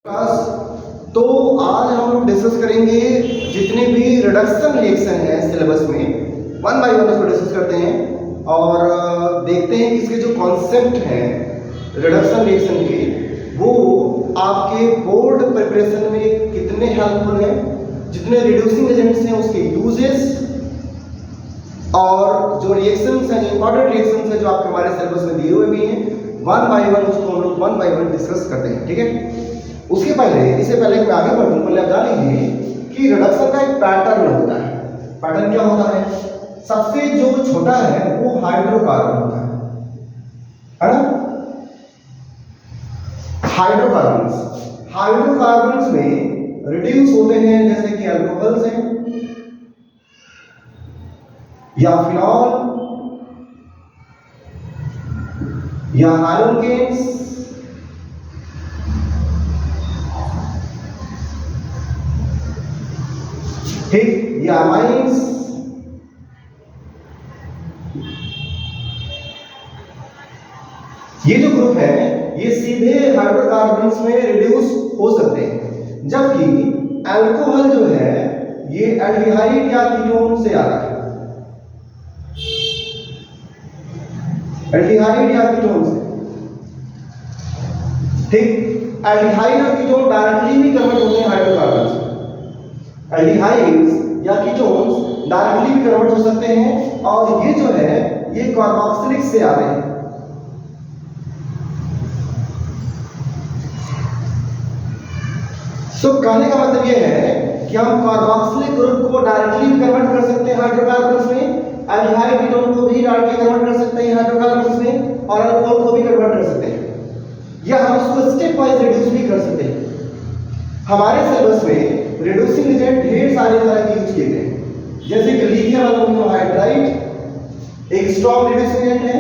Class. तो आज हम लोग डिस्कस करेंगे जितने भी रिडक्शन रिएक्शन है सिलेबस में, वन बाय वन उसको डिस्कस करते हैं और देखते हैं कि इसके जो कॉन्सेप्ट हैं रिडक्शन रिएक्शन के वो आपके बोर्ड प्रिपरेशन में कितने हेल्पफुल हैं, जितने रिड्यूसिंग एजेंट्स हैं उसके यूजेस और जो रिएक्शंस हैं, जो इंपॉर्टेंट रिएक्शंस हैं जो आपके हमारे सिलेबस में दिए हुए भी हैं, वन बाय वन उसको हम लोग वन बाय वन डिस्कस करते हैं। ठीक है, उसके पहले इससे पहले मैं आगे बढ़ूं, पहले आप जान लीजिए कि रिडक्शन का एक पैटर्न होता है। पैटर्न क्या होता है? सबसे जो छोटा है वो हाइड्रोकार्बन होता है ना। हाइड्रोकार्बन्स में रिड्यूस होते हैं जैसे कि अल्कोहल्स हैं या फिनॉल या एल्केन्स ठीक, या अमाइंस ये जो ग्रुप है ये सीधे हाइड्रोकार्बन्स में रिड्यूस हो सकते हैं, जबकि अल्कोहल जो है ये एल्डिहाइड या कीटोन से आ रहा है। एल्डिहाइड या कीटोन से, ठीक, एल्डिहाइड और कीटोन डायरेक्टली भी कन्वर्ट होते हैं हाइड्रोकार्बन्स में। एल्डिहाइड्स या कीटोन्स डायरेक्टली भी कन्वर्ट हो सकते हैं और ये जो है ये कार्बोक्सिलिक से आ रहे हैं। तो कहने का मतलब ये है कि हम कार्बोक्सिलिक ग्रुप को डायरेक्टली भी कन्वर्ट कर सकते हैं हाइड्रोकार्बन्स में, एल्डिहाइड कीटोन को भी डायरेक्टली कन्वर्ट कर सकते हैं हाइड्रोकार्बन्स में और अल्कोहल को भी कन्वर्ट कर सकते हैं, या हम उसको स्टेप वाइज रिड्यूस भी कर सकते हैं। हमारे सिलेबस में रिड्यूसिंग एजेंट ढेर सारे तरह के यूज किए गए हैं, जैसे कि लिथियम एल्युमिनियम हाइड्राइड एक स्ट्रॉन्ग रिड्यूसिंग एजेंट है,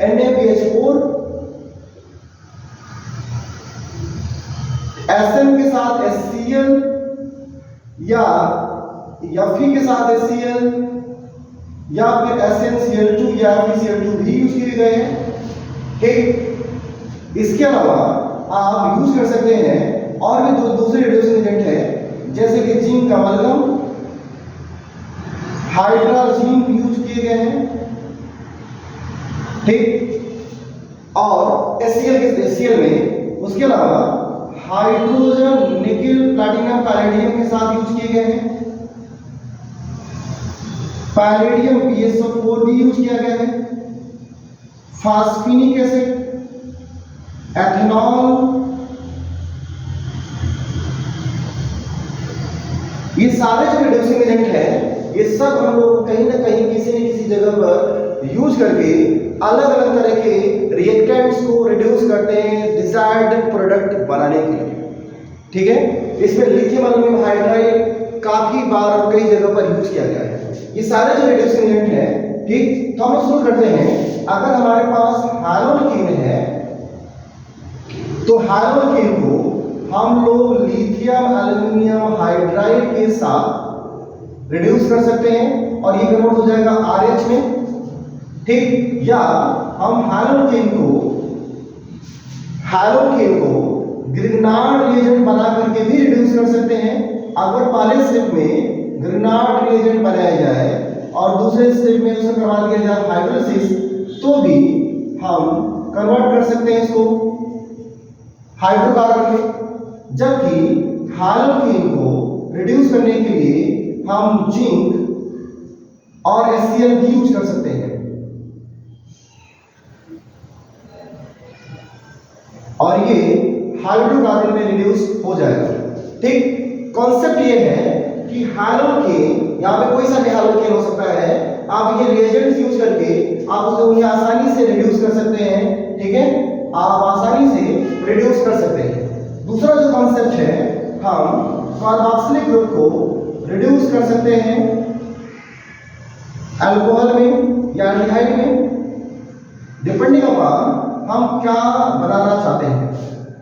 NaBH4 Sn के साथ HCl या Fe के साथ HCl या फिर SnCl2 या FeCl2 भी यूज किए गए हैं। ठीक, इसके अलावा आप यूज कर सकते हैं और भी दूसरे रिड्यूसिंग एजेंट है जैसे कि जिंक अमलगम, हाइड्राजिंक यूज किए गए हैं। ठीक, और HCl में उसके अलावा हाइड्रोजन निकेल प्लैटिनम पैलेडियम के साथ यूज किए गए हैं। पैलेडियम PSO4 भी यूज किया गया है। फास्फिनिक एसिड, एथेनॉल, ये सारे जो रिड्यूसिंग एजेंट हैं ये सब हम लोग कहीं ना कहीं किसी न किसी जगह पर यूज करके अलग अलग तरह के रिएक्टेंट्स को रिड्यूस करते हैं डिजायर्ड प्रोडक्ट बनाने के लिए। ठीक है, इसमें लिथियम एल्युमिनियम हाइड्राइड काफी बार और कई जगह पर यूज किया गया है। ये सारे जो रिड्यूसिंग एजेंट हैं, ठीक, तो हम शुरू करते हैं। अगर हमारे पास हाइड्रोकीन है तो हाइड्रोकीन को हम लोग लिथियम एल्युमिनियम हाइड्राइड के साथ रिड्यूस कर सकते हैं और ये कन्वर्ट हो जाएगा RH में। ठीक, या हम हाइड्रोकीन को ग्रिग्नार्ड रिएजेंट बना करके भी रिड्यूस कर सकते हैं। अगर पहले स्टेप में ग्रिग्नार्ड रिएजेंट बनाया जाए और दूसरे स्टेप में उसे करवा दिया जाए हाइड्रोलिसिस, तो भी हम कन्वर्ट कर सकते हैं इसको हाइड्रोकार्बन में। जबकि हाइड्रोकीन को रिड्यूस करने के लिए हम जिंक और HCl भी यूज कर सकते हैं और ये हाइड्रोकार्बन में रिड्यूस हो जाएगा। ठीक, कॉन्सेप्ट ये है कि हाइड्रोकीन, यहाँ पे कोई सा भी हाइड्रोकीन हो सकता है, आप ये रिएजेंट्स यूज करके आप उसे उन्हें आसानी से रिड्यूस कर सकते हैं। ठीक है, आप आसानी से रिड्यूस कर सकते हैं। दूसरा जो कॉन्सेप्ट है, हम कार्बोक्सिलिक ग्रुप को रिड्यूस कर सकते हैं अल्कोहल में या एल्डिहाइड में, डिपेंडिंग अपॉन हम क्या बनाना चाहते हैं।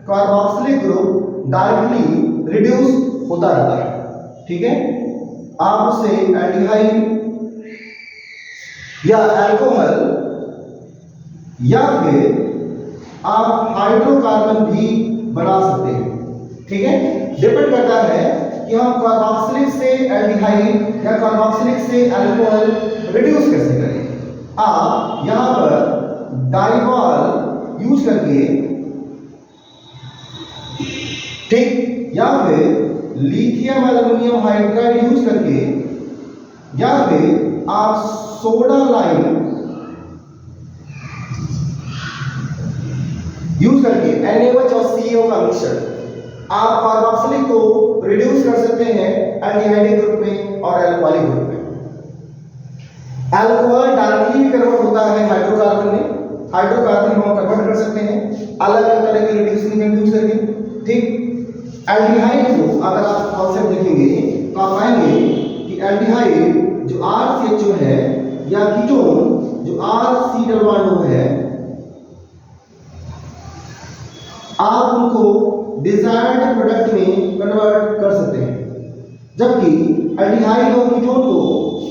कार्बोक्सिलिक ग्रुप डायरेक्टली रिड्यूस होता रहता है। ठीक है, आप उसे एल्डिहाइड या अल्कोहल या फिर आप हाइड्रोकार्बन भी बना सकते हैं। ठीक है, डिपेंड करता है कि हम कार्बोक्सिलिक से एल्डिहाइड या कार्बोक्सिलिक से अल्कोहल रिड्यूस कैसे करें। आप यहां पर डाइवॉल यूज करके, ठीक, या फिर लिथियम एल्युमिनियम हाइड्राइड यूज करके, या फिर आप सोडा लाइम यूज करके NaOH और CaO का मिक्सचर आप कार्बोक्सिलिक को रिड्यूस कर सकते हैं एल्डिहाइडिक ग्रुप में और एल्कोहलिक ग्रुप में। अल्कोहल डायरेक्टली भी कन्वर्ट होता है हाइड्रोकार्बन में, हाइड्रोकार्बन हम कन्वर्ट कर सकते हैं अलग अलग तरह के रिड्यूसिंग एजेंट यूज करके। ठीक, एल्डिहाइड को अगर आप कॉन्सेप्ट देखेंगे तो आप पाएंगे कि एल्डिहाइड जो RCHO है या कीटोन जो RC डबल बॉन्ड O है, आप उनको डिजायर्ड प्रोडक्ट में कन्वर्ट कर सकते हैं, जबकि एल्डिहाइड और कीटोन को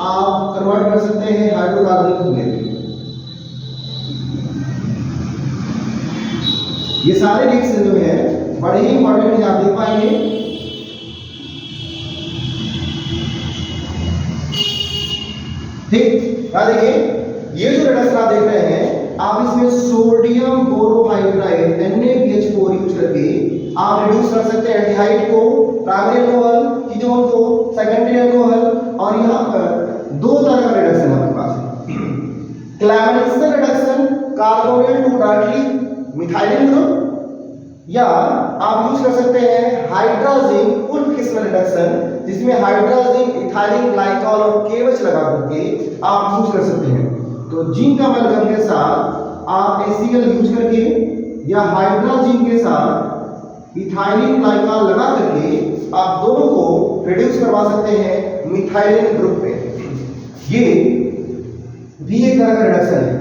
आप कन्वर्ट कर सकते हैं हाइड्रोकार्बन में। ये सारे रिएक्शन जो है बड़े ही इंपॉर्टेंट है, आप देख पाएंगे। ठीक, देखिए ये जो रिडक्शन आप देख रहे हैं, आप इसमें सोडियम बोरोहाइड्राइड NaBH4 यूज करके आप रिड्यूस कर सकते हैं एल्डिहाइड को, प्राइमरी अल्कोहल, कीटोन को सेकेंडरी अल्कोहल। और यहाँ पर दो तरह का रिडक्शन आपके पास है, Clemmensen reduction, carbonyl to directly methylene group, या आप यूज कर सकते हैं हाइड्राजिन उल्फ किस्म रिडक्शन, जिसमें हाइड्राजिन, इथाइलिन ग्लाइकॉल और KOH लगा करके आप यूज कर सकते हैं। तो जिंक का अमलगम के साथ आप HCl यूज करके या हाइड्रोजिन के साथ इथाइलिन ग्लाइकॉल लगा करके आप दोनों को रिड्यूस करवा सकते हैं मिथाइलिन ग्रुप पे। ये भी एक तरह का रिडक्शन है।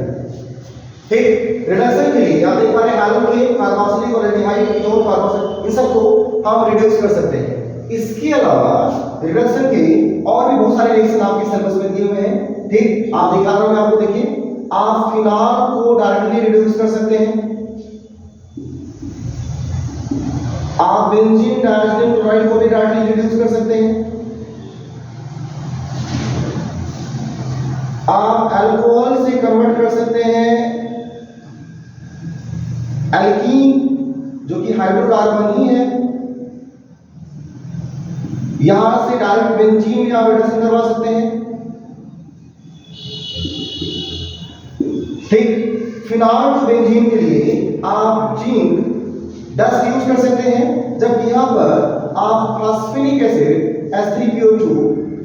ठीक, रिडक्शन के लिए आप देख पा रहे हैं एल्कोहल, कार्बोक्सिलिक और एल्डिहाइड, कीटोन, कार्बोक्सिलिक, इन सबको हम रिड्यूस कर सकते हैं। इसके अलावा रिडक्शन के और भी बहुत सारे रिएक्शन आपके सिलेबस में दिए हुए हैं। ठीक, आप दिखा रहा हूं मैं आपको, देखिए आप फिनॉल को डायरेक्टली रिड्यूस कर सकते हैं, आप बेंजीन डाइऑक्सिन क्लोराइड को भी डायरेक्टली रिड्यूस कर सकते हैं, आप अल्कोहल से कन्वर्ट कर सकते हैं एल्कीन जो कि हाइड्रोकार्बन ही है, यहां से डायरेक्ट बेंजीन में आप रिडक्शन करवा सकते हैं। ठीक, फिनॉल टू बेंजीन के लिए आप जिंक डस्ट यूज कर सकते हैं, जबकि यहां पर आप फास्फेनिक एसिड H3PO2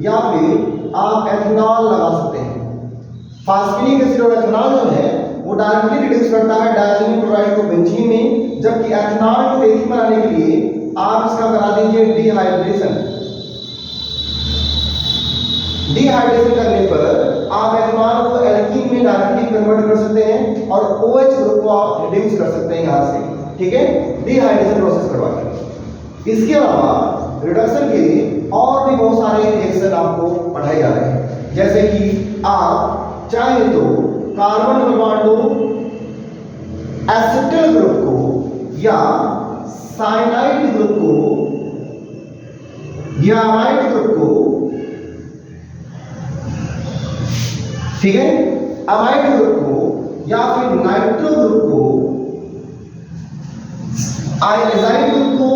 या फिर आप एथेनॉल लगा सकते हैं। फास्फेनिक एसिड और एथेनॉल जो है वो डायरेक्टली रिड्यूस करता है डायज़ोनिल क्लोराइड को बेंजीन में, जबकि एथेनॉल को एथीन बनाने के लिए आप इसका करा दीजिए डिहाइड्रेशन। डिहाइड्रेशन करने पर आप एथेनॉल को एल्कीन में डायरेक्टली कन्वर्ट कर सकते हैं और OH ग्रुप को आप रिड्यूस कर सकते हैं यहां से। ठीक है, डिहाइड्रेशन प्रोसेस करवा कर। इसके अलावा रिडक्शन के और भी बहुत सारे रिएक्शन आपको पढ़ाए जा रहे हैं, जैसे कि आप चाहे तो carbon double bond acetyl group को या साइनाइड ग्रुप को या अमाइड ग्रुप को, ठीक है, अमाइड ग्रुप को या फिर नाइट्रो ग्रुप को, आयनाइड ग्रुप को,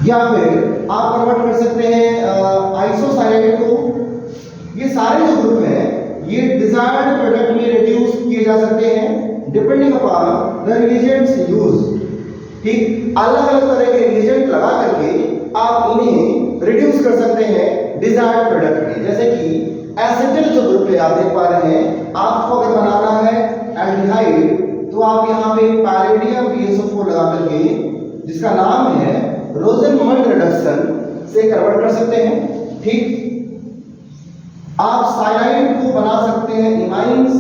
या फिर आप कन्वर्ट कर सकते हैं आइसोसाइनाइड को। ये सारे जो ग्रुप हैं ये डिजायर्ड प्रोडक्ट में रिड्यूस किए जा सकते हैं depending upon the reagents use. ठीक, अलग अलग तरह के रिएजेंट लगा करके आप इन्हें रिड्यूस कर सकते हैं डिजायर्ड प्रोडक्ट में। जैसे कि एसिटिल जो ग्रुप है आप देख पा रहे हैं, आपको अगर बनाना है एल्डिहाइड तो आप यहाँ पे पैलेडियम PSO4 लगा करके, जिसका नाम है रोसेनमंड रिडक्शन, से कन्वर्ट कर सकते हैं। ठीक, आप साइनाइड को बना सकते हैं इमाइंस,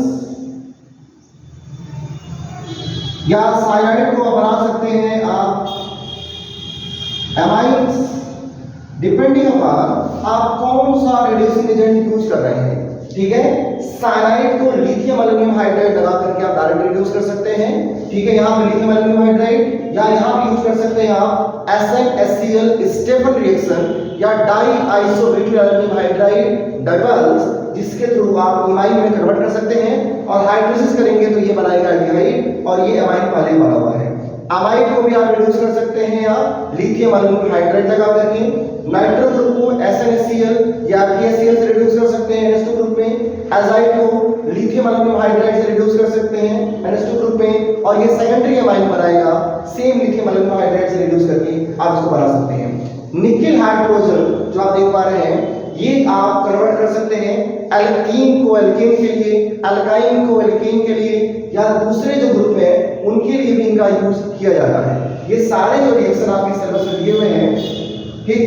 या साइनाइड को बना सकते हैं आप एमाइंस, डिपेंडिंग अपॉन आप कौन सा रिड्यूसिंग एजेंट यूज कर रहे हैं। ठीक है, साइनाइड को लिथियम एल्युमिनियम हाइड्राइड लगा करके आप डायरेक्ट रिड्यूस कर सकते हैं। ठीक है, यहाँ पे लिथियम एल्युमिनियम हाइड्राइड, या यहाँ पे यूज कर सकते हैं आप SnHCl स्टेफन रिएक्शन या die isobutyl aluminium hydride doubles, जिसके थ्रू आप इमाइन में कन्वर्ट कर सकते हैं और हाइड्रोलिसिस करेंगे तो ये बनाएगा एल्डिहाइड, और ये अमाइन पहले बना हुआ है। अमाइड को भी आप रिड्यूस कर सकते हैं आप लिथियम एल्युमिनियम हाइड्राइड लगा करके। नाइट्रो ग्रुप को SnHCl या PaCl से रिड्यूस कर सकते हैं NH2 ग्रुप में। एजाइड को लिथियम एल्युमिनियम हाइड्राइड से रिड्यूस कर सकते हैं NH2 ग्रुप में, और ये सेकेंडरी अमाइन बनाएगा सेम लिथियम एल्युमिनियम हाइड्राइड से रिड्यूस करके आप इसको बना सकते हैं। निकेल हाइड्रोजन जो आप देख पा रहे हैं, ये आप कन्वर्ट कर सकते हैं एल्कीन को एल्केन के लिए, अल्काइन को एल्केन के लिए, या दूसरे जो ग्रुप है उनके लिए भी इनका यूज किया जाता है। ये सारे जो रिएक्शन आपके सिलेबस में दिए हुए हैं, ठीक,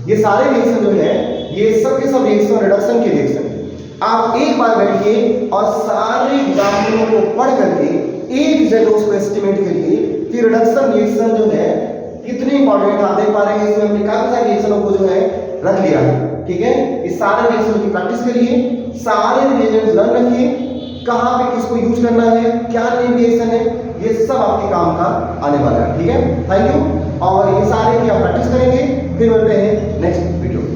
ये सारे रिएक्शन जो है ये सब के सब रिएक्शन रिडक्शन के रिएक्शन, आप एक बार बैठिए और सारे एग्जाम्पलों को पढ़ करके एक जगह उसको एस्टिमेट करिए कि रिडक्शन रिएक्शन जो है कितने इंपॉर्टेंट आप देख पा रहे हैं। इसमें हमने काफी सारे रिएक्शनों को जो है रख लिया है, ठीक है। इस सारे रिएक्शन की प्रैक्टिस करिए, सारे रिएजेंट्स लर्न रखिए, कहाँ पे किसको यूज करना है, क्या नेम रिएक्शन है, ये सब आपके काम का आने वाला है, ठीक है। Thank you. और ये सारे की आप प्रैक्टिस करेंगे, फिर मिलते हैं नेक्स्ट वीडियो।